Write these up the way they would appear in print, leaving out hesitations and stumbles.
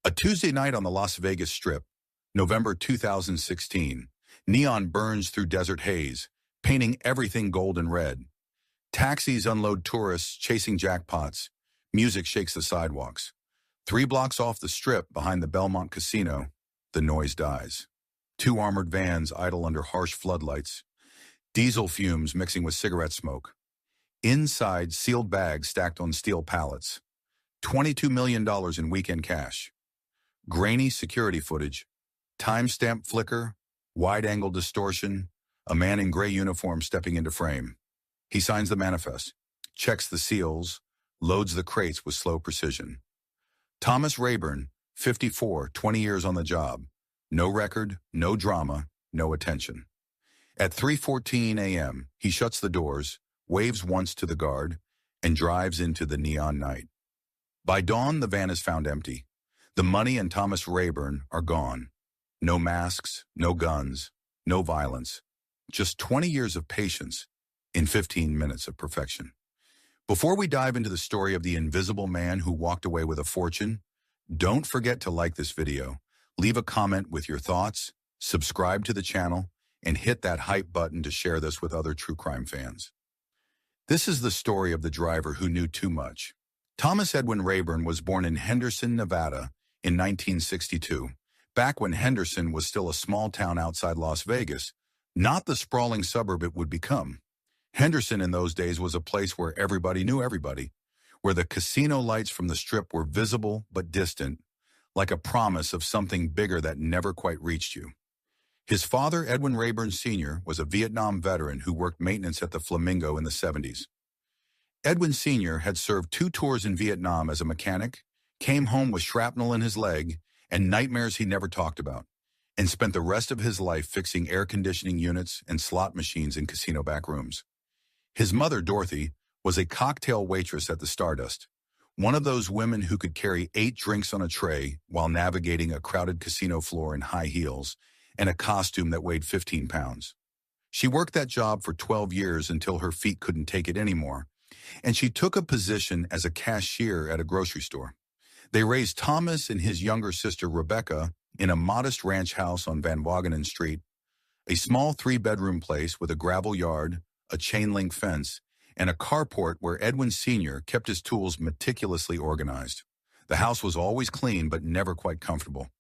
A Tuesday night on the Las Vegas Strip, November 2016, neon burns through desert haze, painting everything gold and red. Taxis unload tourists chasing jackpots. Music shakes the sidewalks. 3 blocks off the Strip, behind the Belmont Casino, the noise dies. 2 armored vans idle under harsh floodlights, diesel fumes mixing with cigarette smoke. Inside, sealed bags stacked on steel pallets. $22 million in weekend cash. Grainy security footage, timestamp flicker, wide-angle distortion, a man in gray uniform stepping into frame. He signs the manifest, checks the seals, loads the crates with slow precision. Thomas Rayburn, 54, 20 years on the job. No record, no drama, no attention. At 3:14 a.m., he shuts the doors, waves once to the guard, and drives into the neon night. By dawn, the van is found empty. The money and Thomas Rayburn are gone. No masks, no guns, no violence. Just 20 years of patience in 15 minutes of perfection. Before we dive into the story of the invisible man who walked away with a fortune, don't forget to like this video, leave a comment with your thoughts, subscribe to the channel, and hit that hype button to share this with other true crime fans. This is the story of the driver who knew too much. Thomas Edwin Rayburn was born in Henderson, Nevada, in 1962, back when Henderson was still a small town outside Las Vegas, not the sprawling suburb it would become. Henderson in those days was a place where everybody knew everybody, where the casino lights from the Strip were visible but distant, like a promise of something bigger that never quite reached you. His father, Edwin Rayburn Sr., was a Vietnam veteran who worked maintenance at the Flamingo in the 70s. Edwin Sr. had served 2 tours in Vietnam as a mechanic, came home with shrapnel in his leg and nightmares he never talked about, and spent the rest of his life fixing air conditioning units and slot machines in casino back rooms. His mother, Dorothy, was a cocktail waitress at the Stardust, one of those women who could carry 8 drinks on a tray while navigating a crowded casino floor in high heels and a costume that weighed 15 pounds. She worked that job for 12 years until her feet couldn't take it anymore, and she took a position as a cashier at a grocery store. They raised Thomas and his younger sister, Rebecca, in a modest ranch house on Van Wagenen Street, a small 3-bedroom place with a gravel yard, a chain-link fence, and a carport where Edwin Sr. kept his tools meticulously organized. The house was always clean but never quite comfortable,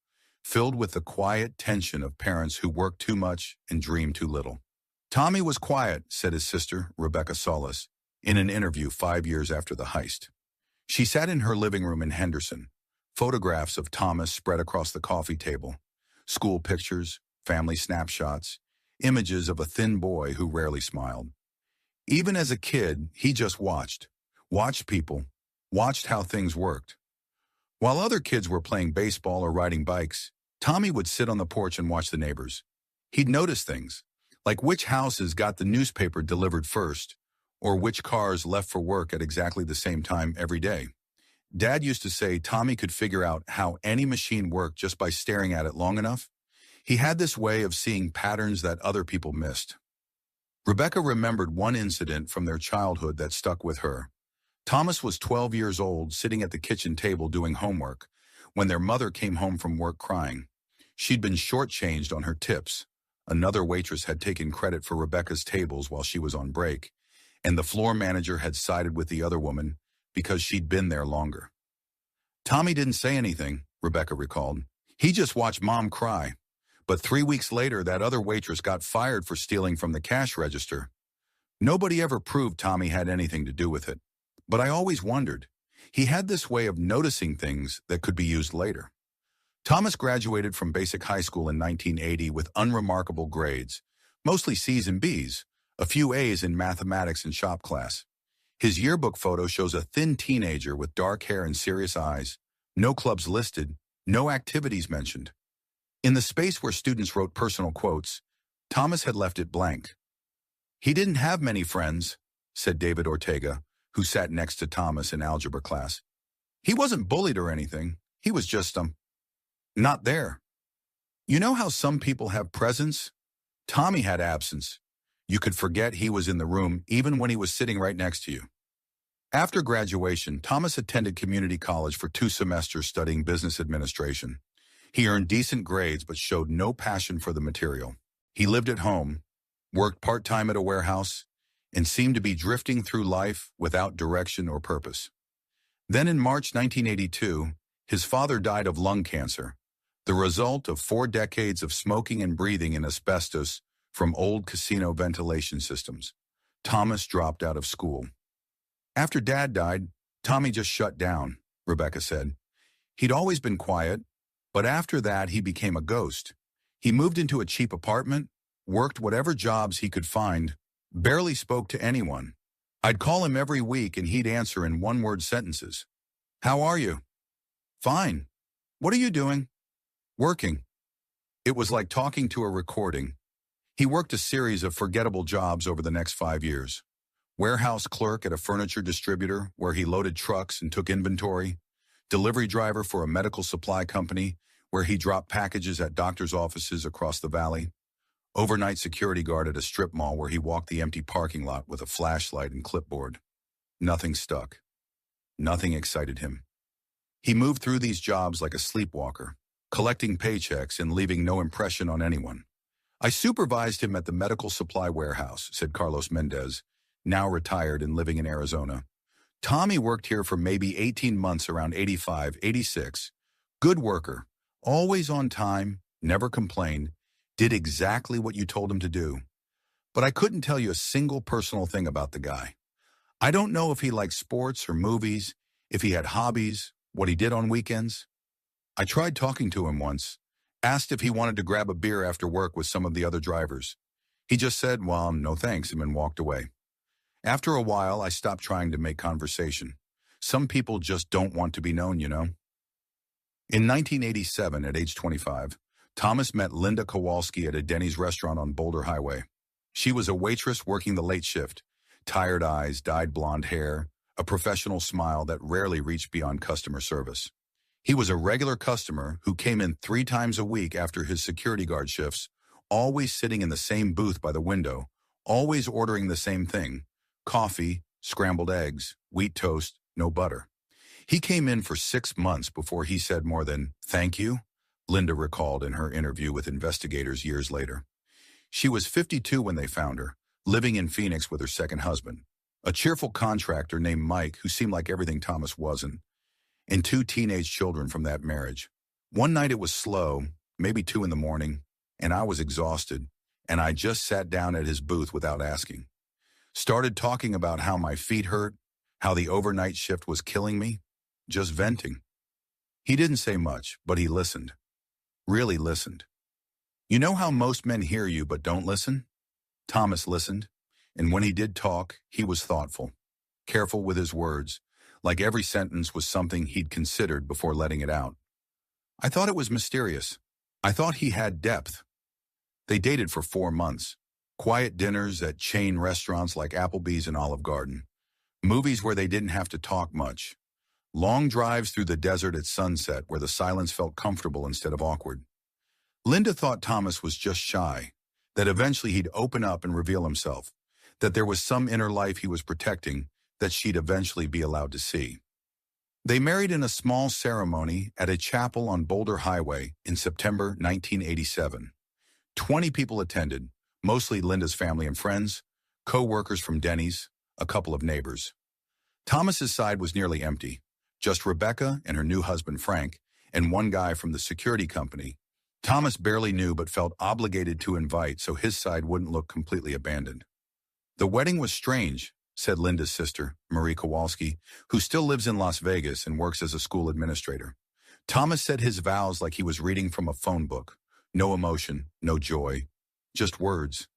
filled with the quiet tension of parents who worked too much and dreamed too little. Tommy was quiet, said his sister, Rebecca Solis, in an interview 5 years after the heist. She sat in her living room in Henderson, photographs of Thomas spread across the coffee table, school pictures, family snapshots, images of a thin boy who rarely smiled. Even as a kid, he just watched people, watched how things worked. While other kids were playing baseball or riding bikes, Tommy would sit on the porch and watch the neighbors. He'd notice things, like which houses got the newspaper delivered first, or which cars left for work at exactly the same time every day. Dad used to say Tommy could figure out how any machine worked just by staring at it long enough. He had this way of seeing patterns that other people missed. Rebecca remembered one incident from their childhood that stuck with her. Thomas was 12 years old, sitting at the kitchen table doing homework, when their mother came home from work crying. She'd been shortchanged on her tips. Another waitress had taken credit for Rebecca's tables while she was on break, and the floor manager had sided with the other woman because she'd been there longer. Tommy didn't say anything, Rebecca recalled. He just watched Mom cry. But 3 weeks later, that other waitress got fired for stealing from the cash register. Nobody ever proved Tommy had anything to do with it. But I always wondered. He had this way of noticing things that could be used later. Thomas graduated from basic high school in 1980 with unremarkable grades, mostly C's and B's, a few A's in mathematics and shop class. His yearbook photo shows a thin teenager with dark hair and serious eyes, no clubs listed, no activities mentioned. In the space where students wrote personal quotes, Thomas had left it blank. He didn't have many friends, said David Ortega, who sat next to Thomas in algebra class. He wasn't bullied or anything. He was just, not there. You know how some people have presence? Tommy had absence. You could forget he was in the room even when he was sitting right next to you. After graduation, Thomas attended community college for 2 semesters studying business administration. He earned decent grades but showed no passion for the material. He lived at home, worked part-time at a warehouse, and seemed to be drifting through life without direction or purpose. Then in March 1982, his father died of lung cancer, the result of 4 decades of smoking and breathing in asbestos from old casino ventilation systems. Thomas dropped out of school. After Dad died, Tommy just shut down, Rebecca said. He'd always been quiet, but after that he became a ghost. He moved into a cheap apartment, worked whatever jobs he could find, barely spoke to anyone. I'd call him every week and he'd answer in one-word sentences. How are you? Fine. What are you doing? Working. It was like talking to a recording. He worked a series of forgettable jobs over the next 5 years. Warehouse clerk at a furniture distributor where he loaded trucks and took inventory. Delivery driver for a medical supply company where he dropped packages at doctors' offices across the valley. Overnight security guard at a strip mall where he walked the empty parking lot with a flashlight and clipboard. Nothing stuck. Nothing excited him. He moved through these jobs like a sleepwalker, collecting paychecks and leaving no impression on anyone. I supervised him at the medical supply warehouse, said Carlos Mendez, now retired and living in Arizona. Tommy worked here for maybe 18 months around 85, 86. Good worker, always on time, never complained, did exactly what you told him to do. But I couldn't tell you a single personal thing about the guy. I don't know if he liked sports or movies, if he had hobbies, what he did on weekends. I tried talking to him once, asked if he wanted to grab a beer after work with some of the other drivers. He just said, well, no thanks, and walked away. After a while, I stopped trying to make conversation. Some people just don't want to be known, you know. In 1987, at age 25, Thomas met Linda Kowalski at a Denny's restaurant on Boulder Highway. She was a waitress working the late shift, tired eyes, dyed blonde hair, a professional smile that rarely reached beyond customer service. He was a regular customer who came in 3 times a week after his security guard shifts, always sitting in the same booth by the window, always ordering the same thing: coffee, scrambled eggs, wheat toast, no butter. He came in for 6 months before he said more than, "Thank you," Linda recalled in her interview with investigators years later. She was 52 when they found her, living in Phoenix with her second husband, a cheerful contractor named Mike who seemed like everything Thomas wasn't, and 2 teenage children from that marriage. One night it was slow, maybe 2 in the morning, and I was exhausted, and I just sat down at his booth without asking. Started talking about how my feet hurt, how the overnight shift was killing me, just venting. He didn't say much, but he listened. Really listened. You know how most men hear you but don't listen? Thomas listened, and when he did talk, he was thoughtful, careful with his words, like every sentence was something he'd considered before letting it out. I thought it was mysterious. I thought he had depth. They dated for 4 months. Quiet dinners at chain restaurants like Applebee's and Olive Garden. Movies where they didn't have to talk much. Long drives through the desert at sunset where the silence felt comfortable instead of awkward. Linda thought Thomas was just shy, that eventually he'd open up and reveal himself, that there was some inner life he was protecting that she'd eventually be allowed to see. They married in a small ceremony at a chapel on Boulder Highway in September 1987. 20 people attended, mostly Linda's family and friends, co-workers from Denny's, a couple of neighbors. Thomas's side was nearly empty. Just Rebecca and her new husband Frank, and one guy from the security company. Thomas barely knew but felt obligated to invite so his side wouldn't look completely abandoned. The wedding was strange, said Linda's sister, Marie Kowalski, who still lives in Las Vegas and works as a school administrator. Thomas said his vows like he was reading from a phone book. No emotion, no joy, just words.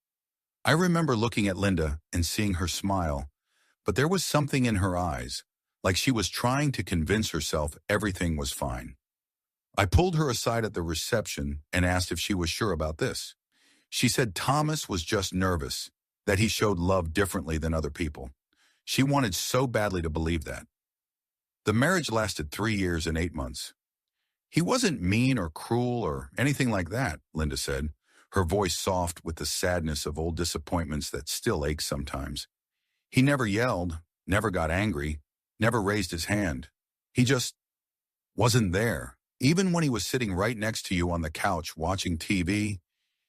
I remember looking at Linda and seeing her smile, but there was something in her eyes, like she was trying to convince herself everything was fine. I pulled her aside at the reception and asked if she was sure about this. She said Thomas was just nervous, that he showed love differently than other people. She wanted so badly to believe that. The marriage lasted 3 years and 8 months. He wasn't mean or cruel or anything like that, Linda said, her voice soft with the sadness of old disappointments that still ache sometimes. He never yelled, never got angry, never raised his hand. He just wasn't there. Even when he was sitting right next to you on the couch watching TV,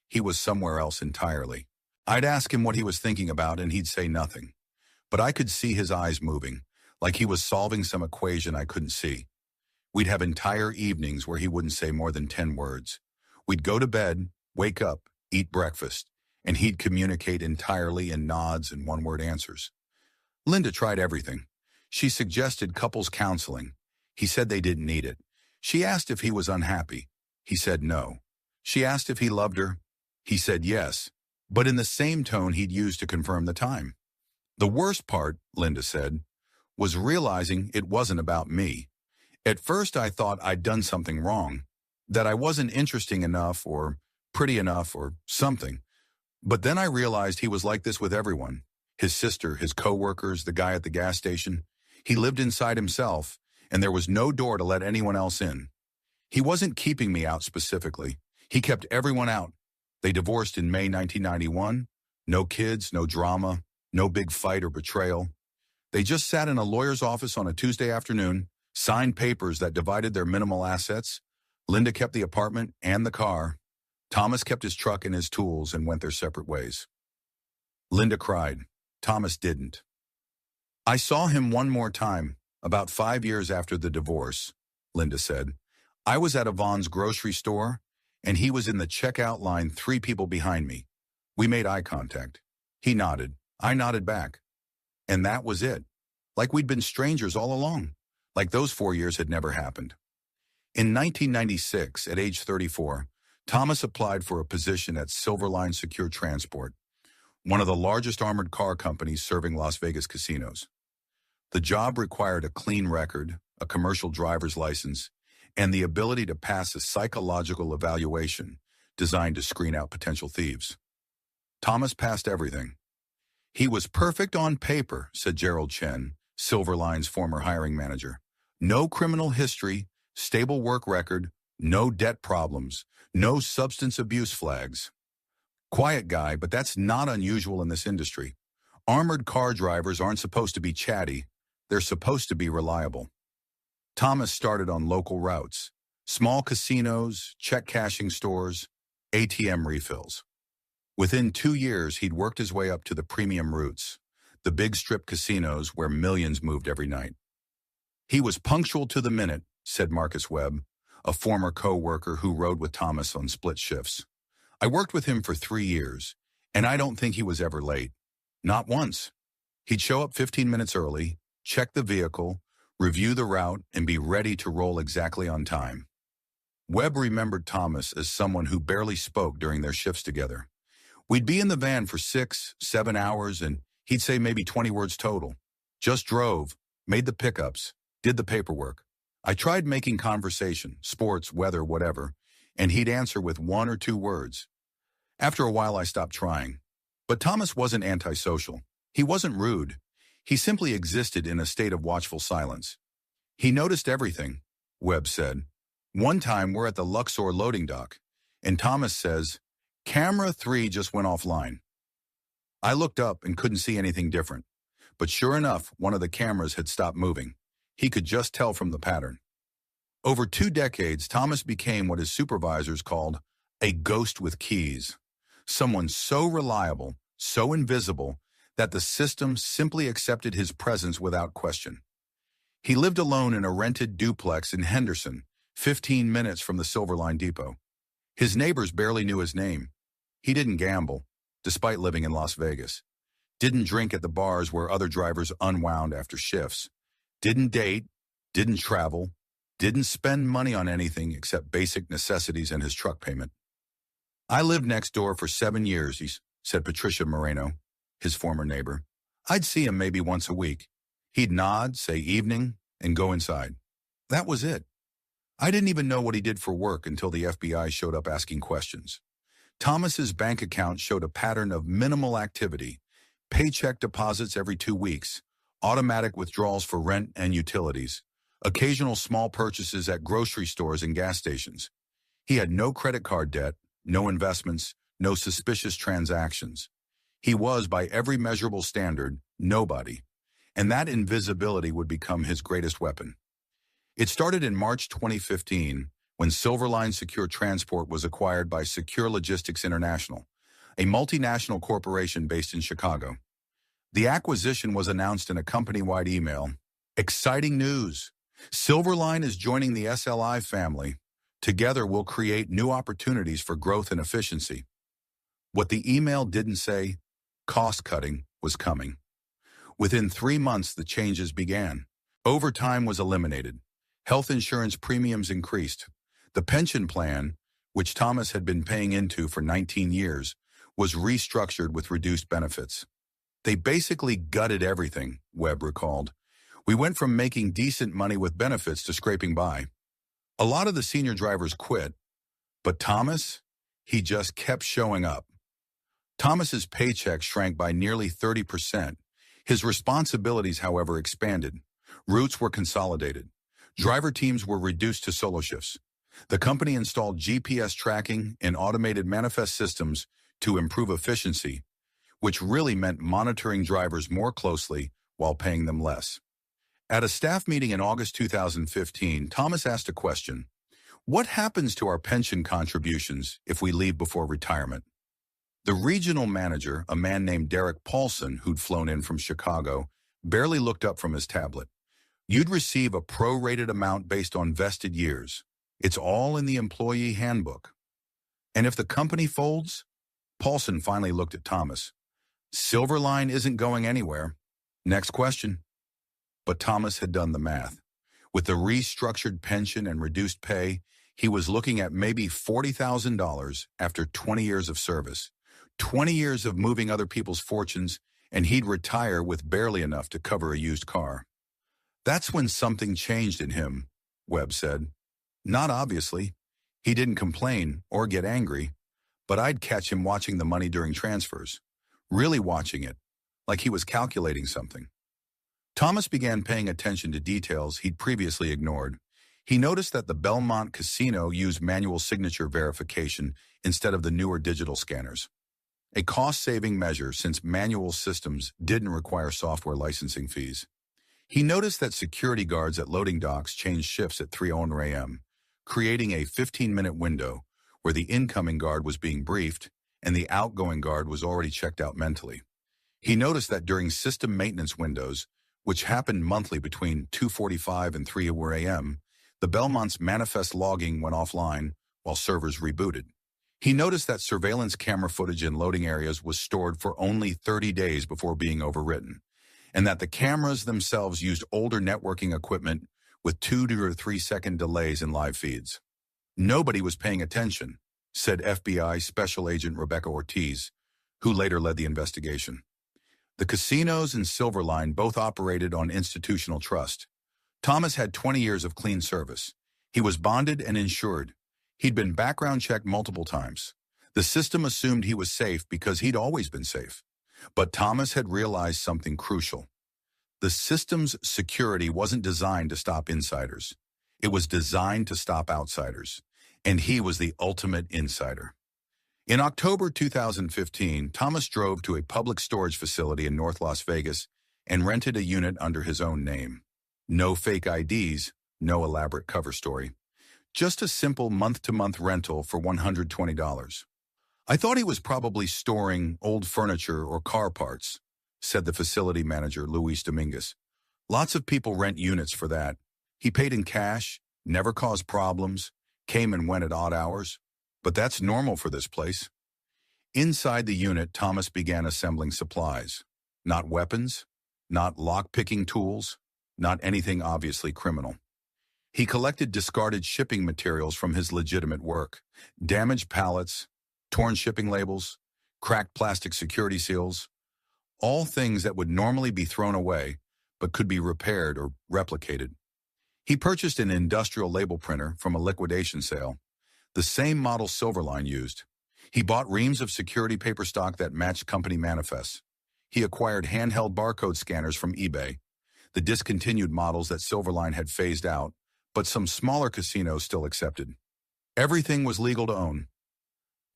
he was somewhere else entirely. I'd ask him what he was thinking about and he'd say nothing. But I could see his eyes moving, like he was solving some equation I couldn't see. We'd have entire evenings where he wouldn't say more than 10 words. We'd go to bed, wake up, eat breakfast, and he'd communicate entirely in nods and one-word answers. Linda tried everything. She suggested couples counseling. He said they didn't need it. She asked if he was unhappy. He said no. She asked if he loved her. He said yes, but in the same tone he'd used to confirm the time. The worst part, Linda said, was realizing it wasn't about me. At first I thought I'd done something wrong, that I wasn't interesting enough or pretty enough or something. But then I realized he was like this with everyone. His sister, his coworkers, the guy at the gas station. He lived inside himself, and there was no door to let anyone else in. He wasn't keeping me out specifically. He kept everyone out. They divorced in May 1991. No kids, no drama, no big fight or betrayal. They just sat in a lawyer's office on a Tuesday afternoon, signed papers that divided their minimal assets. Linda kept the apartment and the car. Thomas kept his truck and his tools and went their separate ways. Linda cried. Thomas didn't. I saw him one more time, about 5 years after the divorce, Linda said. I was at a Vaughn's grocery store, and he was in the checkout line 3 people behind me. We made eye contact. He nodded. I nodded back. And that was it. Like we'd been strangers all along. Like those 4 years had never happened. In 1996, at age 34, Thomas applied for a position at Silverline Secure Transport, one of the largest armored car companies serving Las Vegas casinos. The job required a clean record, a commercial driver's license, and the ability to pass a psychological evaluation designed to screen out potential thieves. Thomas passed everything. He was perfect on paper, said Gerald Chen, Silverline's former hiring manager. No criminal history, stable work record, no debt problems, no substance abuse flags. Quiet guy, but that's not unusual in this industry. Armored car drivers aren't supposed to be chatty. They're supposed to be reliable. Thomas started on local routes, small casinos, check cashing stores, ATM refills. Within 2 years, he'd worked his way up to the premium routes, the big strip casinos where millions moved every night. He was punctual to the minute, said Marcus Webb, a former co-worker who rode with Thomas on split shifts. I worked with him for 3 years, and I don't think he was ever late. Not once. He'd show up 15 minutes early, check the vehicle, review the route, and be ready to roll exactly on time. Webb remembered Thomas as someone who barely spoke during their shifts together. We'd be in the van for 6, 7 hours, and he'd say maybe 20 words total. Just drove, made the pickups, did the paperwork. I tried making conversation, sports, weather, whatever, and he'd answer with 1 or 2 words. After a while, I stopped trying. But Thomas wasn't antisocial. He wasn't rude. He simply existed in a state of watchful silence. He noticed everything, Webb said. One time, we're at the Luxor loading dock, and Thomas says, "Camera 3 just went offline." I looked up and couldn't see anything different. But sure enough, one of the cameras had stopped moving. He could just tell from the pattern. Over 2 decades, Thomas became what his supervisors called a ghost with keys. Someone so reliable, so invisible, that the system simply accepted his presence without question. He lived alone in a rented duplex in Henderson, 15 minutes from the Silverline Depot. His neighbors barely knew his name. He didn't gamble, despite living in Las Vegas. Didn't drink at the bars where other drivers unwound after shifts. Didn't date, didn't travel, didn't spend money on anything except basic necessities and his truck payment. I lived next door for 7 years, said Patricia Moreno, his former neighbor. I'd see him maybe once a week. He'd nod, say evening, and go inside. That was it. I didn't even know what he did for work until the FBI showed up asking questions. Thomas's bank account showed a pattern of minimal activity, paycheck deposits every 2 weeks, automatic withdrawals for rent and utilities, occasional small purchases at grocery stores and gas stations. He had no credit card debt, no investments, no suspicious transactions. He was, by every measurable standard, nobody. and that invisibility would become his greatest weapon. It started in March 2015 when Silverline Secure Transport was acquired by Secure Logistics International, a multinational corporation based in Chicago. The acquisition was announced in a company-wide email. Exciting news! Silverline is joining the SLI family. Together we'll create new opportunities for growth and efficiency. What the email didn't say, cost-cutting was coming. Within 3 months, the changes began. Overtime was eliminated. Health insurance premiums increased. The pension plan, which Thomas had been paying into for 19 years, was restructured with reduced benefits. They basically gutted everything, Webb recalled. We went from making decent money with benefits to scraping by. A lot of the senior drivers quit, but Thomas, he just kept showing up. Thomas's paycheck shrank by nearly 30%. His responsibilities, however, expanded. Routes were consolidated. Driver teams were reduced to solo shifts. The company installed GPS tracking and automated manifest systems to improve efficiency, which really meant monitoring drivers more closely while paying them less. At a staff meeting in August 2015, Thomas asked a question. What happens to our pension contributions if we leave before retirement? The regional manager, a man named Derek Paulson, who'd flown in from Chicago, barely looked up from his tablet. You'd receive a prorated amount based on vested years. It's all in the employee handbook. And if the company folds? Paulson finally looked at Thomas. Silverline isn't going anywhere. Next question. But Thomas had done the math. With the restructured pension and reduced pay, he was looking at maybe $40,000 after 20 years of service. 20 years of moving other people's fortunes, and he'd retire with barely enough to cover a used car. That's when something changed in him, Webb said. Not obviously. He didn't complain or get angry, but I'd catch him watching the money during transfers. Really watching it, like he was calculating something. Thomas began paying attention to details he'd previously ignored. He noticed that the Belmont Casino used manual signature verification instead of the newer digital scanners. A cost-saving measure since manual systems didn't require software licensing fees. He noticed that security guards at loading docks changed shifts at 3:00 a.m., creating a 15-minute window where the incoming guard was being briefed and the outgoing guard was already checked out mentally. He noticed that during system maintenance windows, which happened monthly between 2:45 and 3:00 a.m., the Belmont's manifest logging went offline while servers rebooted. He noticed that surveillance camera footage in loading areas was stored for only 30 days before being overwritten, and that the cameras themselves used older networking equipment with 2 to 3 second delays in live feeds. Nobody was paying attention, said FBI Special Agent Rebecca Ortiz, who later led the investigation. The casinos and Silverline both operated on institutional trust. Thomas had 20 years of clean service. He was bonded and insured. He'd been background checked multiple times. The system assumed he was safe because he'd always been safe. But Thomas had realized something crucial. The system's security wasn't designed to stop insiders. It was designed to stop outsiders. And he was the ultimate insider. In October 2015, Thomas drove to a public storage facility in North Las Vegas and rented a unit under his own name. No fake IDs, no elaborate cover story. Just a simple month-to-month rental for $120. I thought he was probably storing old furniture or car parts, said the facility manager, Luis Dominguez. Lots of people rent units for that. He paid in cash, never caused problems, came and went at odd hours. But that's normal for this place. Inside the unit, Thomas began assembling supplies. Not weapons, not lock-picking tools, not anything obviously criminal. He collected discarded shipping materials from his legitimate work, damaged pallets, torn shipping labels, cracked plastic security seals, all things that would normally be thrown away but could be repaired or replicated. He purchased an industrial label printer from a liquidation sale, the same model Silverline used. He bought reams of security paper stock that matched company manifests. He acquired handheld barcode scanners from eBay, the discontinued models that Silverline had phased out, but some smaller casinos still accepted. Everything was legal to own.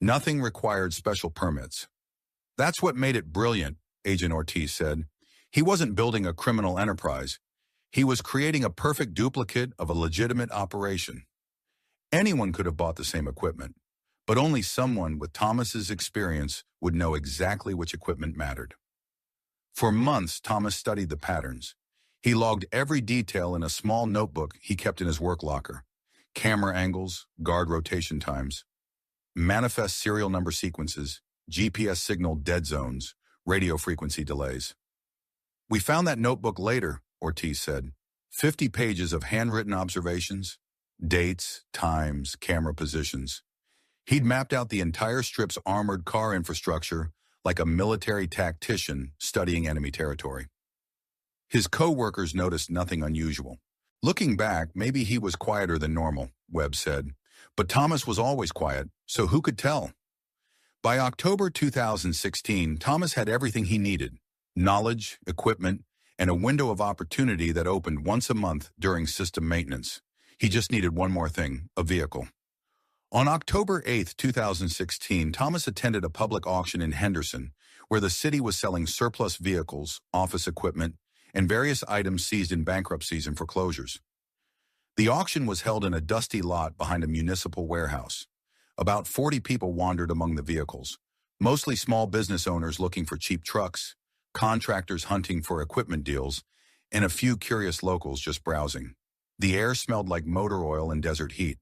Nothing required special permits. That's what made it brilliant, Agent Ortiz said. He wasn't building a criminal enterprise. He was creating a perfect duplicate of a legitimate operation. Anyone could have bought the same equipment, but only someone with Thomas's experience would know exactly which equipment mattered. For months, Thomas studied the patterns. He logged every detail in a small notebook he kept in his work locker. Camera angles, guard rotation times, manifest serial number sequences, GPS signal dead zones, radio frequency delays. "We found that notebook later," Ortiz said. 50 pages of handwritten observations, dates, times, camera positions. He'd mapped out the entire strip's armored car infrastructure like a military tactician studying enemy territory. His co-workers noticed nothing unusual. "Looking back, maybe he was quieter than normal," Webb said. But Thomas was always quiet, so who could tell? By October 2016, Thomas had everything he needed: knowledge, equipment, and a window of opportunity that opened once a month during system maintenance. He just needed one more thing: a vehicle. On October 8, 2016, Thomas attended a public auction in Henderson, where the city was selling surplus vehicles, office equipment, and various items seized in bankruptcies and foreclosures. The auction was held in a dusty lot behind a municipal warehouse. About 40 people wandered among the vehicles, mostly small business owners looking for cheap trucks, contractors hunting for equipment deals, and a few curious locals just browsing. The air smelled like motor oil and desert heat.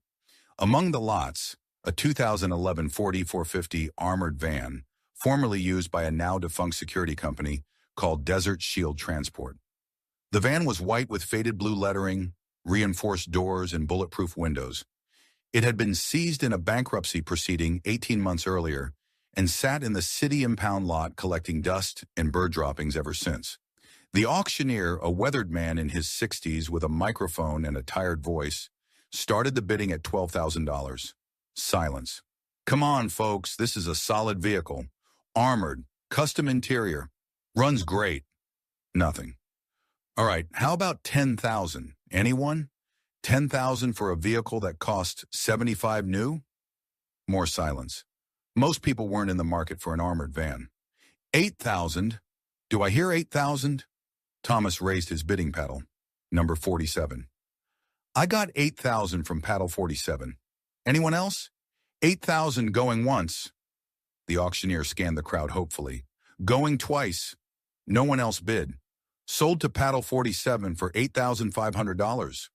Among the lots, a 2011 Ford E450 armored van, formerly used by a now-defunct security company called Desert Shield Transport. The van was white with faded blue lettering, reinforced doors, and bulletproof windows. It had been seized in a bankruptcy proceeding 18 months earlier and sat in the city impound lot collecting dust and bird droppings ever since. The auctioneer, a weathered man in his 60s with a microphone and a tired voice, started the bidding at $12,000. Silence. "Come on, folks, this is a solid vehicle. Armored, custom interior. Runs great." Nothing. "All right, how about 10,000? Anyone? 10,000 for a vehicle that cost 75 new?" More silence. Most people weren't in the market for an armored van. 8,000? "Do I hear 8,000? Thomas raised his bidding paddle. Number 47. "I got 8,000 from paddle 47. Anyone else? 8,000 going once." The auctioneer scanned the crowd hopefully. "Going twice." No one else bid. "Sold to paddle 47 for $8,500.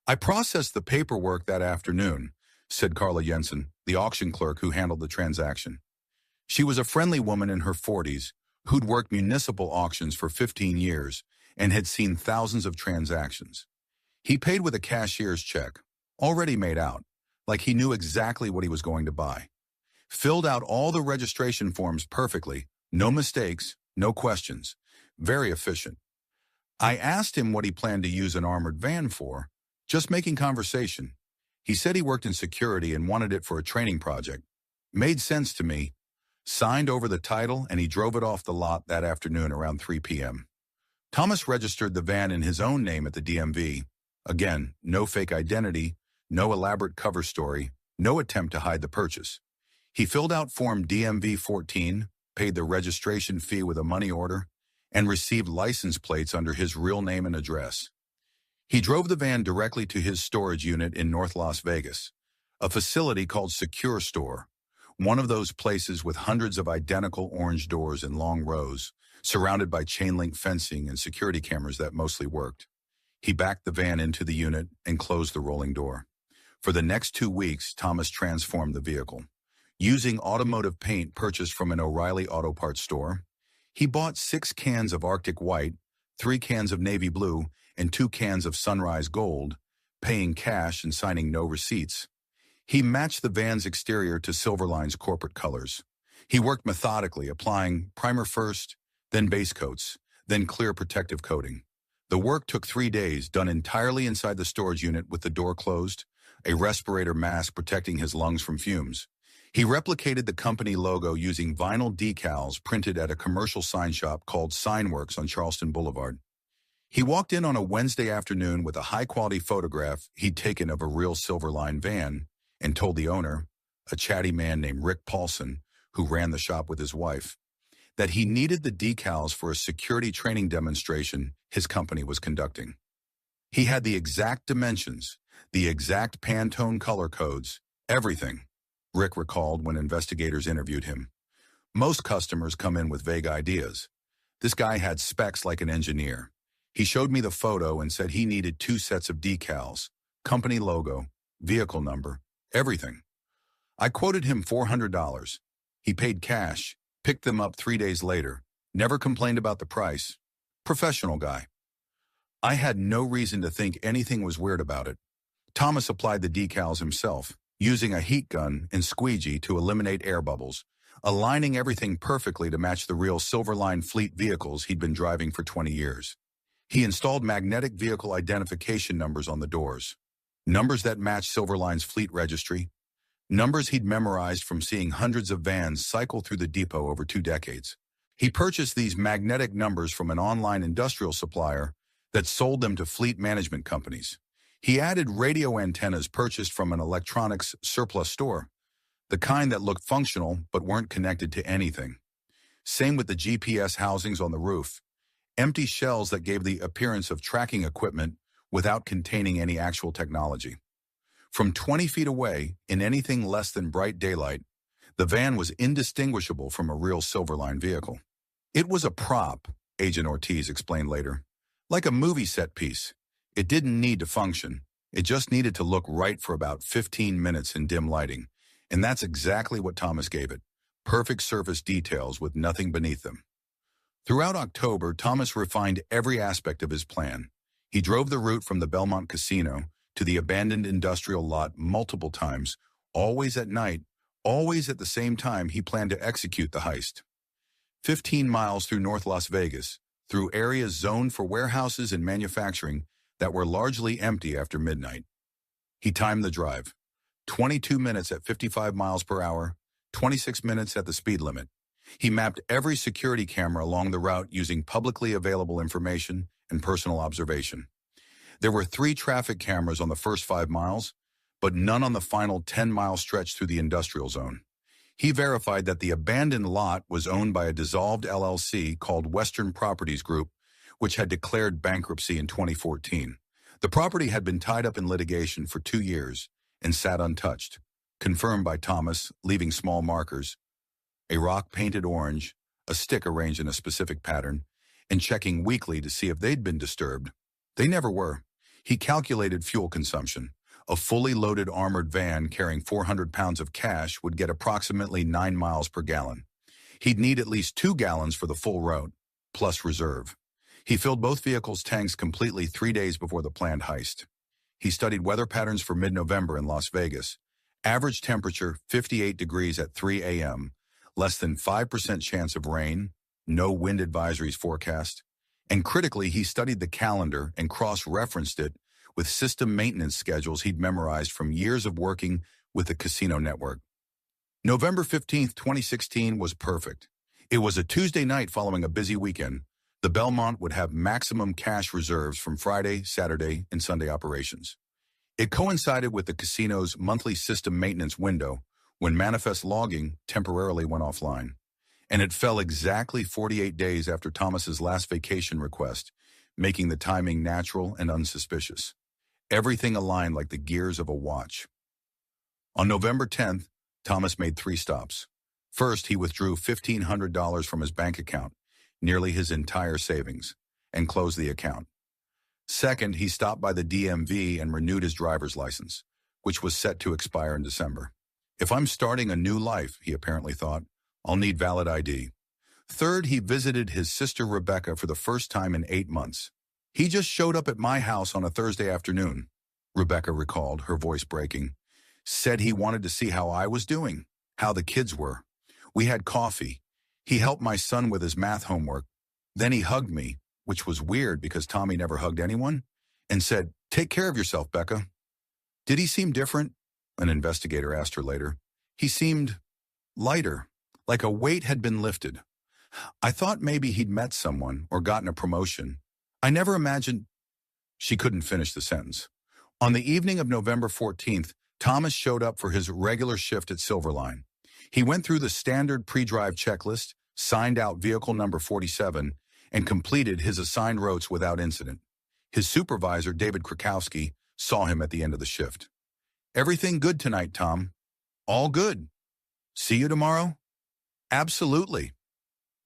"I processed the paperwork that afternoon," said Carla Jensen, the auction clerk who handled the transaction. She was a friendly woman in her 40s who'd worked municipal auctions for 15 years and had seen thousands of transactions. He paid with a cashier's check, already made out, like he knew exactly what he was going to buy. Filled out all the registration forms perfectly, no mistakes, no questions. Very efficient. I asked him what he planned to use an armored van for, just making conversation. He said he worked in security and wanted it for a training project. Made sense to me. Signed over the title and he drove it off the lot that afternoon around 3 p.m. Thomas registered the van in his own name at the DMV. Again, no fake identity, no elaborate cover story, no attempt to hide the purchase. He filled out Form DMV 14, paid the registration fee with a money order, and received license plates under his real name and address. He drove the van directly to his storage unit in North Las Vegas, a facility called Secure Store, one of those places with hundreds of identical orange doors in long rows, surrounded by chain-link fencing and security cameras that mostly worked. He backed the van into the unit and closed the rolling door. For the next 2 weeks, Thomas transformed the vehicle. Using automotive paint purchased from an O'Reilly Auto Parts store, he bought 6 cans of Arctic White, 3 cans of Navy Blue, and 2 cans of Sunrise Gold, paying cash and signing no receipts. He matched the van's exterior to Silverline's corporate colors. He worked methodically, applying primer first, then base coats, then clear protective coating. The work took 3 days, done entirely inside the storage unit with the door closed, a respirator mask protecting his lungs from fumes. He replicated the company logo using vinyl decals printed at a commercial sign shop called Signworks on Charleston Boulevard. He walked in on a Wednesday afternoon with a high-quality photograph he'd taken of a real Silverline van and told the owner, a chatty man named Rick Paulson, who ran the shop with his wife, that he needed the decals for a security training demonstration his company was conducting. He had the exact dimensions, the exact Pantone color codes, everything, Rick recalled when investigators interviewed him. Most customers come in with vague ideas. This guy had specs like an engineer. He showed me the photo and said he needed 2 sets of decals, company logo, vehicle number, everything. I quoted him $400. He paid cash, picked them up 3 days later, never complained about the price. Professional guy. I had no reason to think anything was weird about it. Thomas applied the decals himself, using a heat gun and squeegee to eliminate air bubbles, aligning everything perfectly to match the real Silverline fleet vehicles he'd been driving for 20 years. He installed magnetic vehicle identification numbers on the doors, numbers that matched Silverline's fleet registry, numbers he'd memorized from seeing hundreds of vans cycle through the depot over 2 decades. He purchased these magnetic numbers from an online industrial supplier that sold them to fleet management companies. He added radio antennas purchased from an electronics surplus store, the kind that looked functional but weren't connected to anything. Same with the GPS housings on the roof, empty shells that gave the appearance of tracking equipment without containing any actual technology. From 20 feet away, in anything less than bright daylight, the van was indistinguishable from a real Silverline vehicle. It was a prop, Agent Ortiz explained later, like a movie set piece. It didn't need to function. It just needed to look right for about 15 minutes in dim lighting. And that's exactly what Thomas gave it. Perfect surface details with nothing beneath them. Throughout October, Thomas refined every aspect of his plan. He drove the route from the Belmont Casino to the abandoned industrial lot multiple times, always at night, always at the same time he planned to execute the heist. 15 miles through North Las Vegas, through areas zoned for warehouses and manufacturing that were largely empty after midnight. He timed the drive. 22 minutes at 55 miles per hour, 26 minutes at the speed limit. He mapped every security camera along the route using publicly available information and personal observation. There were 3 traffic cameras on the first 5 miles, but none on the final 10-mile stretch through the industrial zone. He verified that the abandoned lot was owned by a dissolved LLC called Western Properties Group, which had declared bankruptcy in 2014. The property had been tied up in litigation for 2 years and sat untouched, confirmed by Thomas, leaving small markers, a rock painted orange, a stick arranged in a specific pattern, and checking weekly to see if they'd been disturbed. They never were. He calculated fuel consumption. A fully loaded armored van carrying 400 pounds of cash would get approximately 9 miles per gallon. He'd need at least 2 gallons for the full route, plus reserve. He filled both vehicles' tanks completely 3 days before the planned heist. He studied weather patterns for mid-November in Las Vegas. Average temperature 58 degrees at 3 a.m., less than 5% chance of rain, no wind advisories forecast. And critically, he studied the calendar and cross-referenced it with system maintenance schedules he'd memorized from years of working with the casino network. November 15, 2016 was perfect. It was a Tuesday night following a busy weekend. The Belmont would have maximum cash reserves from Friday, Saturday, and Sunday operations. It coincided with the casino's monthly system maintenance window when manifest logging temporarily went offline. And it fell exactly 48 days after Thomas's last vacation request, making the timing natural and unsuspicious. Everything aligned like the gears of a watch. On November 10th, Thomas made 3 stops. First, he withdrew $1,500 from his bank account, nearly his entire savings, and closed the account. Second, he stopped by the DMV and renewed his driver's license, which was set to expire in December. If I'm starting a new life, he apparently thought, I'll need valid ID. Third, he visited his sister Rebecca for the first time in 8 months. He just showed up at my house on a Thursday afternoon, Rebecca recalled, her voice breaking. Said he wanted to see how I was doing, how the kids were. We had coffee. He helped my son with his math homework. Then he hugged me, which was weird because Tommy never hugged anyone, and said, "Take care of yourself, Becca." Did he seem different? An investigator asked her later. He seemed lighter, like a weight had been lifted. I thought maybe he'd met someone or gotten a promotion. I never imagined... She couldn't finish the sentence. On the evening of November 14th, Thomas showed up for his regular shift at Silverline. He went through the standard pre-drive checklist, signed out vehicle number 47, and completed his assigned routes without incident. His supervisor, David Krakowski, saw him at the end of the shift. "Everything good tonight, Tom?" "All good. See you tomorrow?" "Absolutely."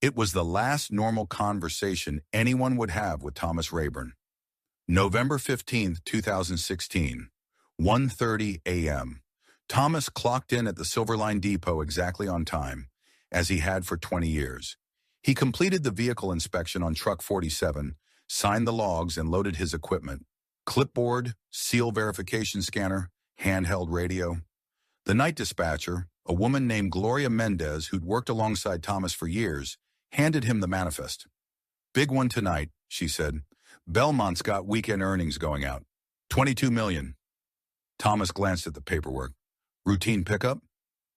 It was the last normal conversation anyone would have with Thomas Rayburn. November 15th, 2016, 1:30 a.m. Thomas clocked in at the Silverline Depot exactly on time, as he had for 20 years. He completed the vehicle inspection on truck 47, signed the logs, and loaded his equipment: clipboard, seal verification scanner, handheld radio. The night dispatcher, a woman named Gloria Mendez who'd worked alongside Thomas for years, handed him the manifest. "Big one tonight," she said. "Belmont's got weekend earnings going out. 22 million. Thomas glanced at the paperwork. "Routine pickup?"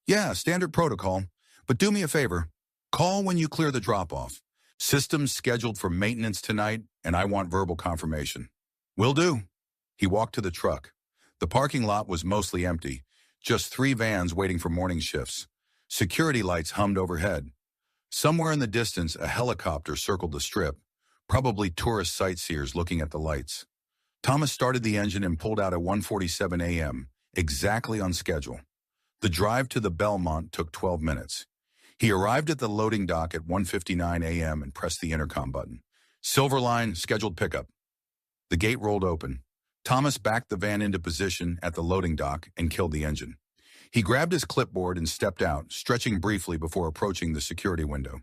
"Yeah, standard protocol. But do me a favor. Call when you clear the drop-off. System's scheduled for maintenance tonight, and I want verbal confirmation." "Will do." He walked to the truck. The parking lot was mostly empty, just 3 vans waiting for morning shifts. Security lights hummed overhead. Somewhere in the distance, a helicopter circled the strip, probably tourist sightseers looking at the lights. Thomas started the engine and pulled out at 1:47 a.m., exactly on schedule. The drive to the Belmont took 12 minutes. He arrived at the loading dock at 1:59 a.m. and pressed the intercom button. "Silverline, scheduled pickup." The gate rolled open. Thomas backed the van into position at the loading dock and killed the engine. He grabbed his clipboard and stepped out, stretching briefly before approaching the security window.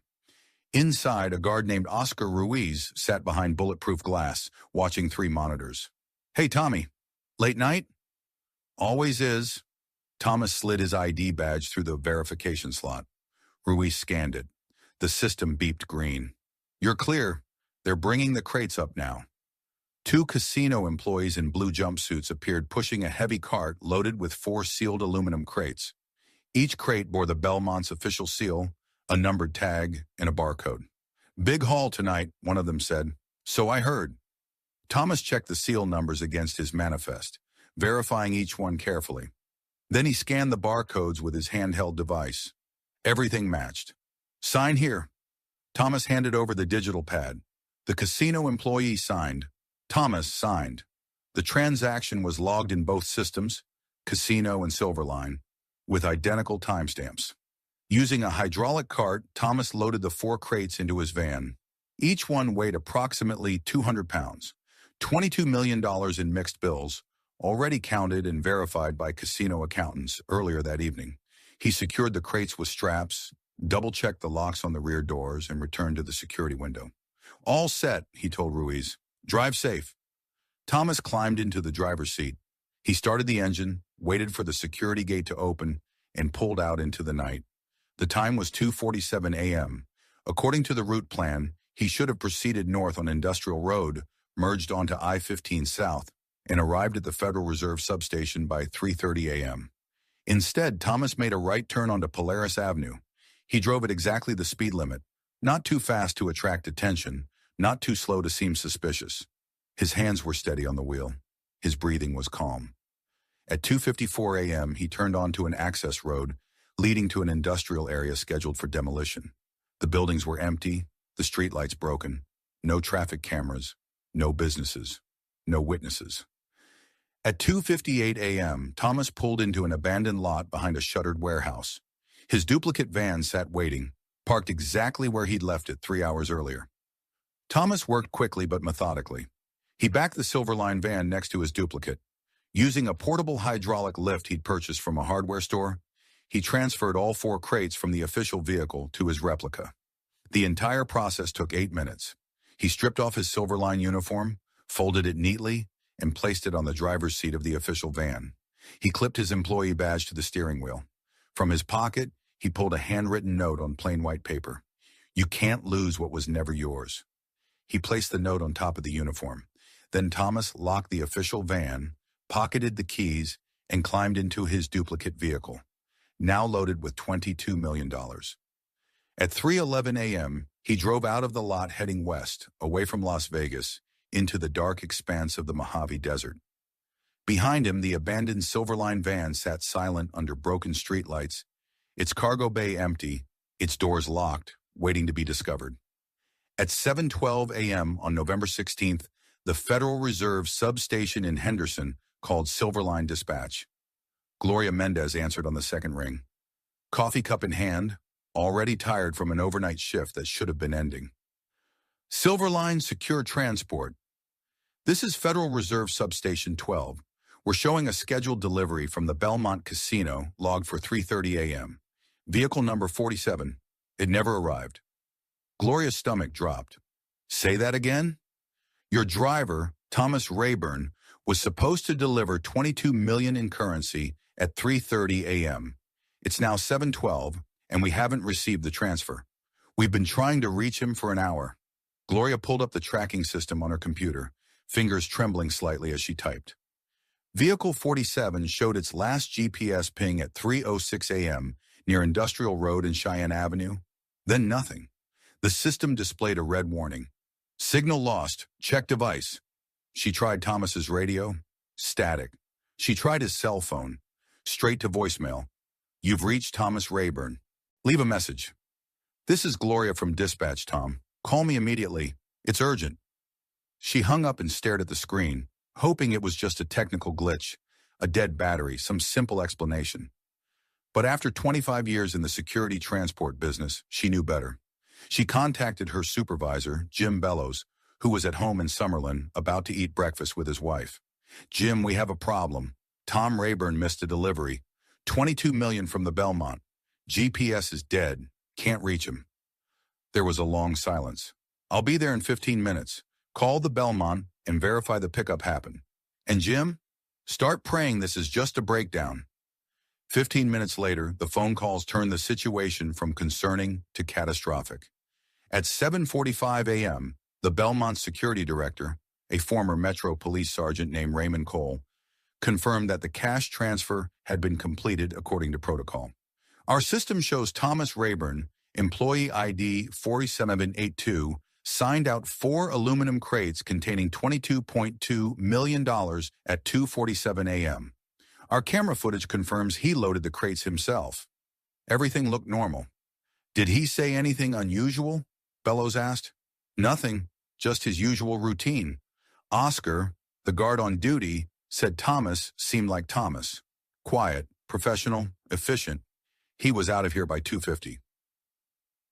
Inside, a guard named Oscar Ruiz sat behind bulletproof glass, watching 3 monitors. "Hey, Tommy. Late night?" "Always is." Thomas slid his ID badge through the verification slot. Ruiz scanned it. The system beeped green. "You're clear. They're bringing the crates up now." 2 casino employees in blue jumpsuits appeared pushing a heavy cart loaded with 4 sealed aluminum crates. Each crate bore the Belmont's official seal, a numbered tag, and a barcode. "Big haul tonight," one of them said. "So I heard." Thomas checked the seal numbers against his manifest, verifying each one carefully. Then he scanned the barcodes with his handheld device. Everything matched. "Sign here." Thomas handed over the digital pad. The casino employee signed. Thomas signed. The transaction was logged in both systems, Casino and Silverline, with identical timestamps. Using a hydraulic cart, Thomas loaded the 4 crates into his van. Each one weighed approximately 200 pounds. $22 million in mixed bills, already counted and verified by casino accountants earlier that evening. He secured the crates with straps, double-checked the locks on the rear doors, and returned to the security window. "All set," he told Ruiz. "Drive safe." Thomas climbed into the driver's seat. He started the engine, waited for the security gate to open, and pulled out into the night. The time was 2:47 a.m. According to the route plan, he should have proceeded north on Industrial Road, merged onto I-15 South, and arrived at the Federal Reserve substation by 3:30 a.m. Instead, Thomas made a right turn onto Polaris Avenue. He drove at exactly the speed limit, not too fast to attract attention, not too slow to seem suspicious. His hands were steady on the wheel. His breathing was calm. At 2:54 a.m., he turned onto an access road leading to an industrial area scheduled for demolition. The buildings were empty, the streetlights broken, no traffic cameras, no businesses, no witnesses. At 2:58 a.m., Thomas pulled into an abandoned lot behind a shuttered warehouse. His duplicate van sat waiting, parked exactly where he'd left it 3 hours earlier. Thomas worked quickly but methodically. He backed the Silverline van next to his duplicate. Using a portable hydraulic lift he'd purchased from a hardware store, he transferred all 4 crates from the official vehicle to his replica. The entire process took 8 minutes. He stripped off his Silverline uniform, folded it neatly, and placed it on the driver's seat of the official van. He clipped his employee badge to the steering wheel. From his pocket, he pulled a handwritten note on plain white paper. "You can't lose what was never yours." He placed the note on top of the uniform. Then Thomas locked the official van, pocketed the keys, and climbed into his duplicate vehicle, now loaded with $22 million. At 3:11 a.m., he drove out of the lot heading west, away from Las Vegas, into the dark expanse of the Mojave Desert. Behind him, the abandoned Silverline van sat silent under broken streetlights, its cargo bay empty, its doors locked, waiting to be discovered. At 7:12 a.m. on November 16th, the Federal Reserve substation in Henderson called Silverline Dispatch. Gloria Mendez answered on the second ring. Coffee cup in hand, already tired from an overnight shift that should have been ending. Silverline Secure Transport. This is Federal Reserve Substation 12. We're showing a scheduled delivery from the Belmont Casino, logged for 3:30 a.m. Vehicle number 47. It never arrived. Gloria's stomach dropped. Say that again? Your driver, Thomas Rayburn, was supposed to deliver $22 million in currency at 3:30 a.m. It's now 7:12, and we haven't received the transfer. We've been trying to reach him for an hour. Gloria pulled up the tracking system on her computer, fingers trembling slightly as she typed. Vehicle 47 showed its last GPS ping at 3:06 a.m. near Industrial Road and Cheyenne Avenue. Then nothing. The system displayed a red warning. Signal lost. Check device. She tried Thomas's radio. Static. She tried his cell phone. Straight to voicemail. You've reached Thomas Rayburn. Leave a message. This is Gloria from Dispatch, Tom. Call me immediately. It's urgent. She hung up and stared at the screen, hoping it was just a technical glitch, a dead battery, some simple explanation. But after 25 years in the security transport business, she knew better. She contacted her supervisor, Jim Bellows, who was at home in Summerlin, about to eat breakfast with his wife. Jim, we have a problem. Tom Rayburn missed a delivery. $22 million from the Belmont. GPS is dead. Can't reach him. There was a long silence. I'll be there in 15 minutes. Call the Belmont and verify the pickup happened. And Jim, start praying this is just a breakdown. 15 minutes later, the phone calls turned the situation from concerning to catastrophic. At 7:45 a.m., the Belmont security director, a former Metro Police Sergeant named Raymond Cole, confirmed that the cash transfer had been completed according to protocol. Our system shows Thomas Rayburn, employee ID 4782, signed out 4 aluminum crates containing $22.2 million at 2:47 a.m. Our camera footage confirms he loaded the crates himself. Everything looked normal. Did he say anything unusual? Bellows asked. Nothing, just his usual routine. Oscar, the guard on duty, said Thomas seemed like Thomas. Quiet, professional, efficient. He was out of here by 2:50.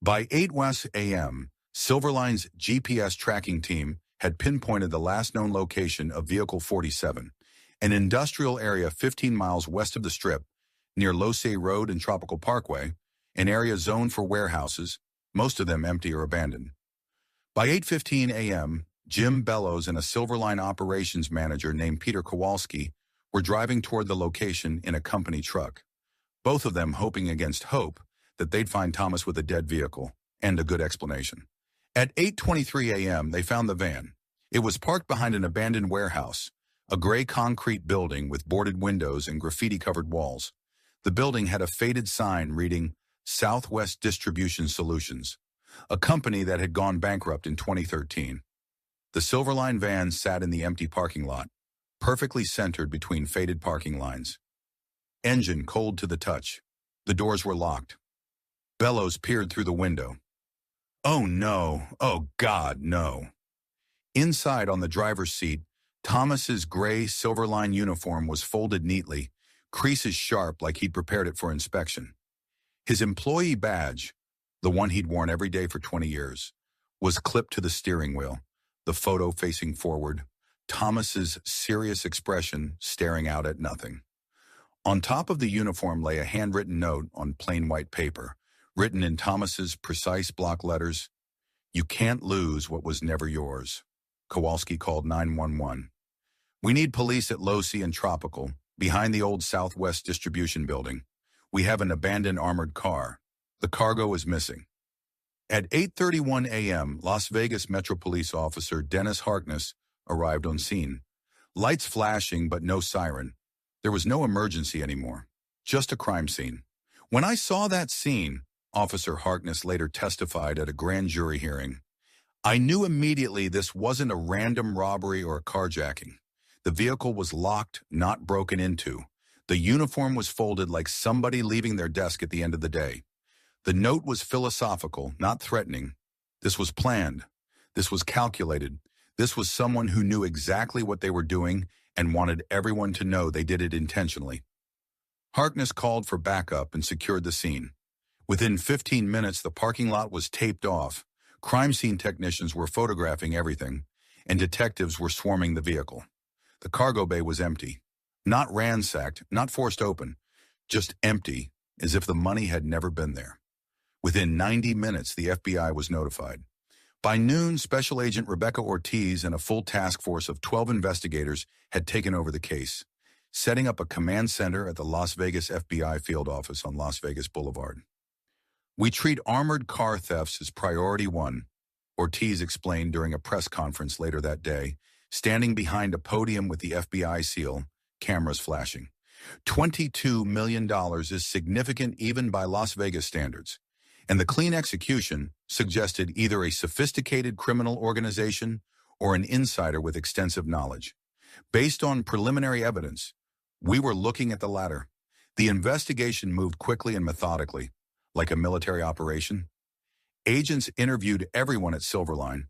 By 8 West a.m., Silverline's GPS tracking team had pinpointed the last known location of Vehicle 47, an industrial area 15 miles west of the Strip, near Losay Road and Tropical Parkway, an area zoned for warehouses, most of them empty or abandoned. By 8:15 a.m., Jim Bellows and a Silverline operations manager named Peter Kowalski were driving toward the location in a company truck, both of them hoping against hope that they'd find Thomas with a dead vehicle and a good explanation. At 8:23 a.m., they found the van. It was parked behind an abandoned warehouse, a gray concrete building with boarded windows and graffiti-covered walls. The building had a faded sign reading Southwest Distribution Solutions, a company that had gone bankrupt in 2013. The Silverline van sat in the empty parking lot, perfectly centered between faded parking lines. Engine cold to the touch. The doors were locked. Bellows peered through the window. Oh no, oh God, no. Inside on the driver's seat, Thomas's gray Silverline uniform was folded neatly, creases sharp like he'd prepared it for inspection. His employee badge, the one he'd worn every day for 20 years, was clipped to the steering wheel, the photo facing forward, Thomas's serious expression staring out at nothing. On top of the uniform lay a handwritten note on plain white paper, written in Thomas's precise block letters. You can't lose what was never yours. Kowalski called 911. We need police at Losay and Tropical, behind the old Southwest Distribution Building. We have an abandoned armored car. The cargo is missing. At 8:31 a.m., Las Vegas Metro Police Officer Dennis Harkness arrived on scene. Lights flashing, but no siren. There was no emergency anymore, just a crime scene. When I saw that scene, Officer Harkness later testified at a grand jury hearing, I knew immediately this wasn't a random robbery or a carjacking. The vehicle was locked, not broken into. The uniform was folded like somebody leaving their desk at the end of the day. The note was philosophical, not threatening. This was planned. This was calculated. This was someone who knew exactly what they were doing and wanted everyone to know they did it intentionally. Harkness called for backup and secured the scene. Within 15 minutes, the parking lot was taped off. Crime scene technicians were photographing everything, and detectives were swarming the vehicle. The cargo bay was empty. Not ransacked, not forced open, just empty, as if the money had never been there. Within 90 minutes, the FBI was notified. By noon, Special Agent Rebecca Ortiz and a full task force of 12 investigators had taken over the case, setting up a command center at the Las Vegas FBI field office on Las Vegas Boulevard. "We treat armored car thefts as priority one," Ortiz explained during a press conference later that day, standing behind a podium with the FBI seal, cameras flashing. $22 million is significant even by Las Vegas standards, and the clean execution suggested either a sophisticated criminal organization or an insider with extensive knowledge. Based on preliminary evidence, we were looking at the latter. The investigation moved quickly and methodically, like a military operation. Agents interviewed everyone at Silverline.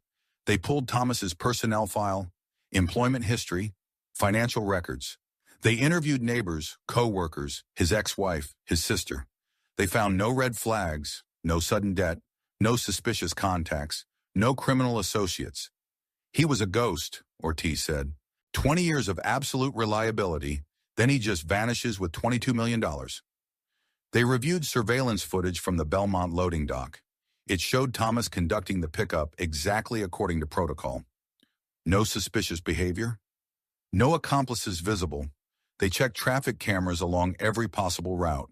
They pulled Thomas's personnel file, employment history, financial records. They interviewed neighbors, co-workers, his ex-wife, his sister. They found no red flags, no sudden debt, no suspicious contacts, no criminal associates. "He was a ghost," Ortiz said. 20 years of absolute reliability, then he just vanishes with $22 million. They reviewed surveillance footage from the Belmont loading dock. It showed Thomas conducting the pickup exactly according to protocol. No suspicious behavior. No accomplices visible. They checked traffic cameras along every possible route.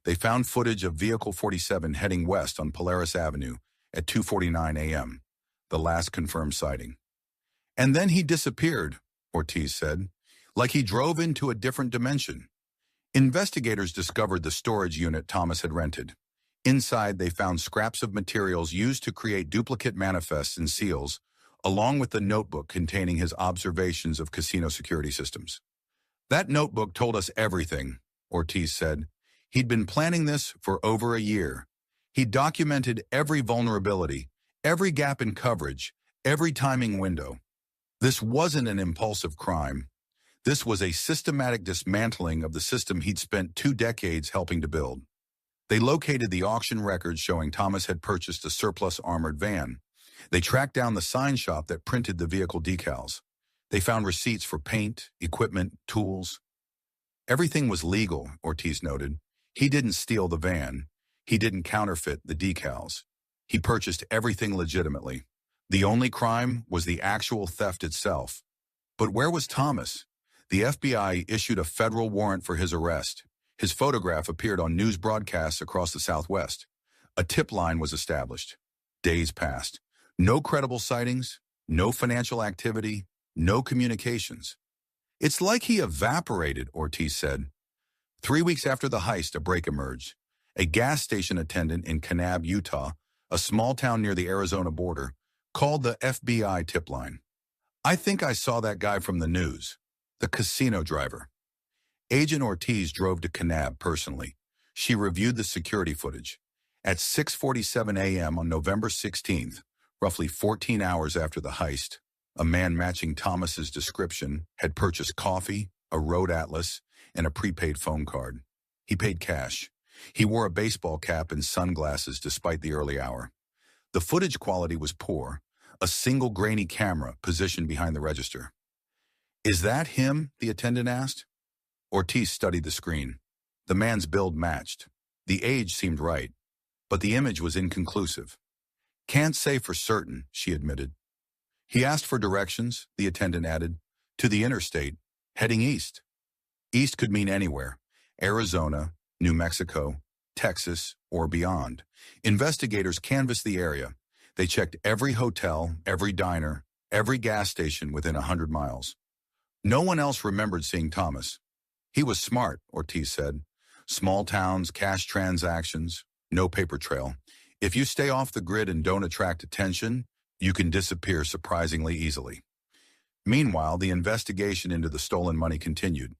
They found footage of Vehicle 47 heading west on Polaris Avenue at 2:49 a.m., the last confirmed sighting. "And then he disappeared," Ortiz said, "like he drove into a different dimension." Investigators discovered the storage unit Thomas had rented. Inside, they found scraps of materials used to create duplicate manifests and seals, along with the notebook containing his observations of casino security systems. "That notebook told us everything," Ortiz said. "He'd been planning this for over a year. He documented every vulnerability, every gap in coverage, every timing window. This wasn't an impulsive crime. This was a systematic dismantling of the system he'd spent 2 decades helping to build." They located the auction records showing Thomas had purchased a surplus armored van. They tracked down the sign shop that printed the vehicle decals. They found receipts for paint, equipment, tools. Everything was legal, Ortiz noted. He didn't steal the van. He didn't counterfeit the decals. He purchased everything legitimately. The only crime was the actual theft itself. But where was Thomas? The FBI issued a federal warrant for his arrest. His photograph appeared on news broadcasts across the Southwest. A tip line was established. Days passed. No credible sightings, no financial activity, no communications. "It's like he evaporated," Ortiz said. 3 weeks after the heist, a break emerged. A gas station attendant in Kanab, Utah, a small town near the Arizona border, called the FBI tip line. "I think I saw that guy from the news, the casino driver." Agent Ortiz drove to Kanab personally. She reviewed the security footage. At 6:47 a.m. on November 16th, roughly 14 hours after the heist, a man matching Thomas's description had purchased coffee, a road atlas, and a prepaid phone card. He paid cash. He wore a baseball cap and sunglasses despite the early hour. The footage quality was poor, a single grainy camera positioned behind the register. "Is that him?" the attendant asked. Ortiz studied the screen. The man's build matched. The age seemed right, but the image was inconclusive. "Can't say for certain," she admitted. He asked for directions, the attendant added, to the interstate, heading east. East could mean anywhere, Arizona, New Mexico, Texas, or beyond. Investigators canvassed the area. They checked every hotel, every diner, every gas station within 100 miles. No one else remembered seeing Thomas. He was smart, Ortiz said. Small towns, cash transactions, no paper trail. If you stay off the grid and don't attract attention, you can disappear surprisingly easily. Meanwhile, the investigation into the stolen money continued.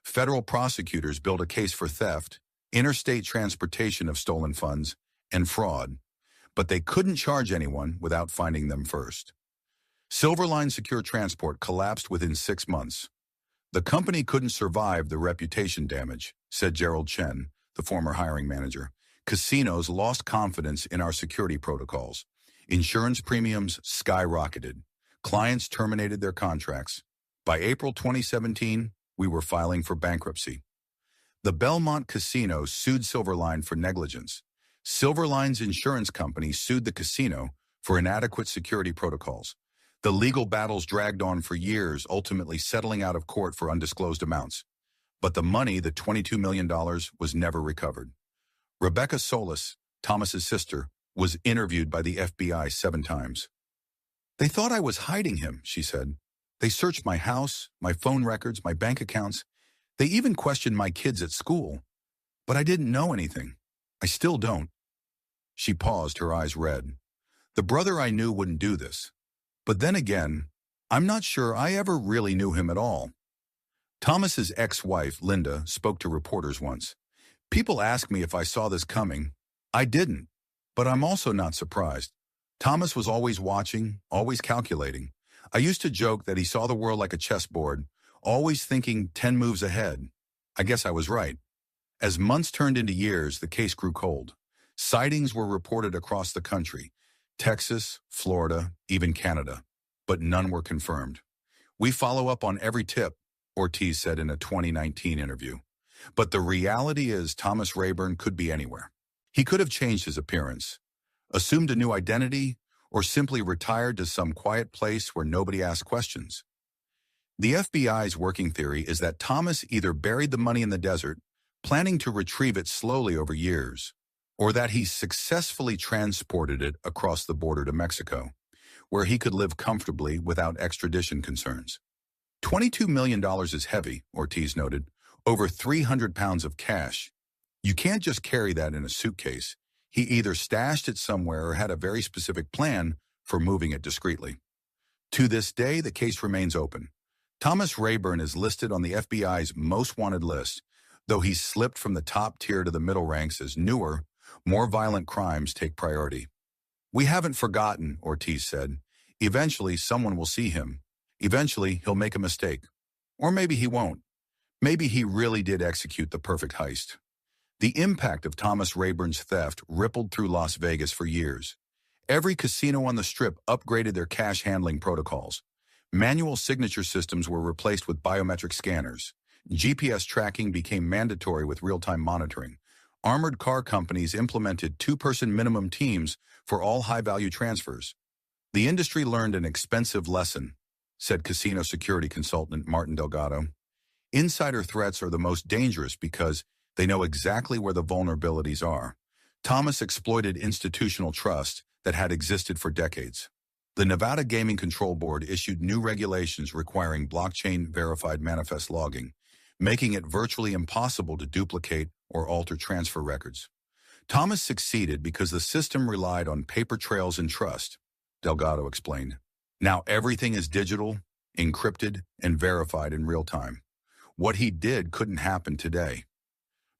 Federal prosecutors built a case for theft, interstate transportation of stolen funds, and fraud, but they couldn't charge anyone without finding them first. Silverline Secure Transport collapsed within 6 months. The company couldn't survive the reputation damage, said Gerald Chen, the former hiring manager. Casinos lost confidence in our security protocols. Insurance premiums skyrocketed. Clients terminated their contracts. By April 2017, we were filing for bankruptcy. The Belmont Casino sued Silverline for negligence. Silverline's insurance company sued the casino for inadequate security protocols. The legal battles dragged on for years, ultimately settling out of court for undisclosed amounts. But the money, the $22 million, was never recovered. Rebecca Solis, Thomas's sister, was interviewed by the FBI 7 times. They thought I was hiding him, she said. They searched my house, my phone records, my bank accounts. They even questioned my kids at school. But I didn't know anything. I still don't. She paused, her eyes red. The brother I knew wouldn't do this. But then again, I'm not sure I ever really knew him at all. Thomas's ex-wife, Linda, spoke to reporters once. People ask me if I saw this coming. I didn't. But I'm also not surprised. Thomas was always watching, always calculating. I used to joke that he saw the world like a chessboard, always thinking 10 moves ahead. I guess I was right. As months turned into years, the case grew cold. Sightings were reported across the country. Texas, Florida, even Canada. But none were confirmed. We follow up on every tip, Ortiz said in a 2019 interview. But the reality is Thomas Rayburn could be anywhere. He could have changed his appearance, assumed a new identity, or simply retired to some quiet place where nobody asked questions. The FBI's working theory is that Thomas either buried the money in the desert, planning to retrieve it slowly over years, or that he successfully transported it across the border to Mexico, where he could live comfortably without extradition concerns. $22 million is heavy, Ortiz noted, over 300 pounds of cash. You can't just carry that in a suitcase. He either stashed it somewhere or had a very specific plan for moving it discreetly. To this day, the case remains open. Thomas Rayburn is listed on the FBI's most wanted list, though he's slipped from the top tier to the middle ranks as newer, more violent crimes take priority. We haven't forgotten, Ortiz said. Eventually, someone will see him. Eventually, he'll make a mistake. Or maybe he won't. Maybe he really did execute the perfect heist. The impact of Thomas Rayburn's theft rippled through Las Vegas for years. Every casino on the Strip upgraded their cash handling protocols. Manual signature systems were replaced with biometric scanners. GPS tracking became mandatory with real-time monitoring. Armored car companies implemented 2-person minimum teams for all high-value transfers. The industry learned an expensive lesson, said casino security consultant Martin Delgado. Insider threats are the most dangerous because they know exactly where the vulnerabilities are. Thomas exploited institutional trust that had existed for decades. The Nevada Gaming Control Board issued new regulations requiring blockchain-verified manifest logging, making it virtually impossible to duplicate or alter transfer records. Thomas succeeded because the system relied on paper trails and trust, Delgado explained. Now everything is digital, encrypted, and verified in real time. What he did couldn't happen today.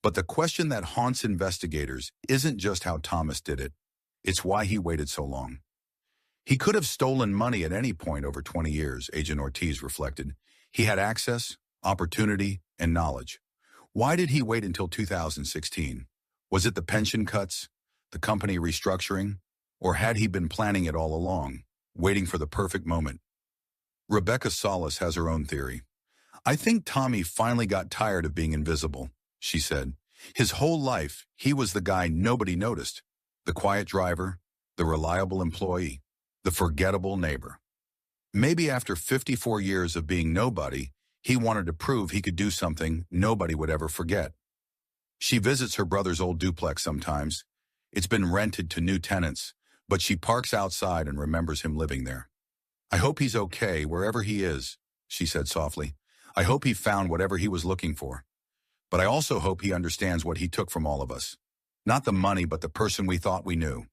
But the question that haunts investigators isn't just how Thomas did it. It's why he waited so long. He could have stolen money at any point over 20 years, Agent Ortiz reflected. He had access, opportunity, and knowledge. Why did he wait until 2016? Was it the pension cuts, the company restructuring, or had he been planning it all along, waiting for the perfect moment? Rebecca Solis has her own theory. I think Tommy finally got tired of being invisible, she said. His whole life, he was the guy nobody noticed, the quiet driver, the reliable employee, the forgettable neighbor. Maybe after 54 years of being nobody, he wanted to prove he could do something nobody would ever forget. She visits her brother's old duplex sometimes. It's been rented to new tenants, but she parks outside and remembers him living there. I hope he's okay wherever he is, she said softly. I hope he found whatever he was looking for. But I also hope he understands what he took from all of us. Not the money, but the person we thought we knew.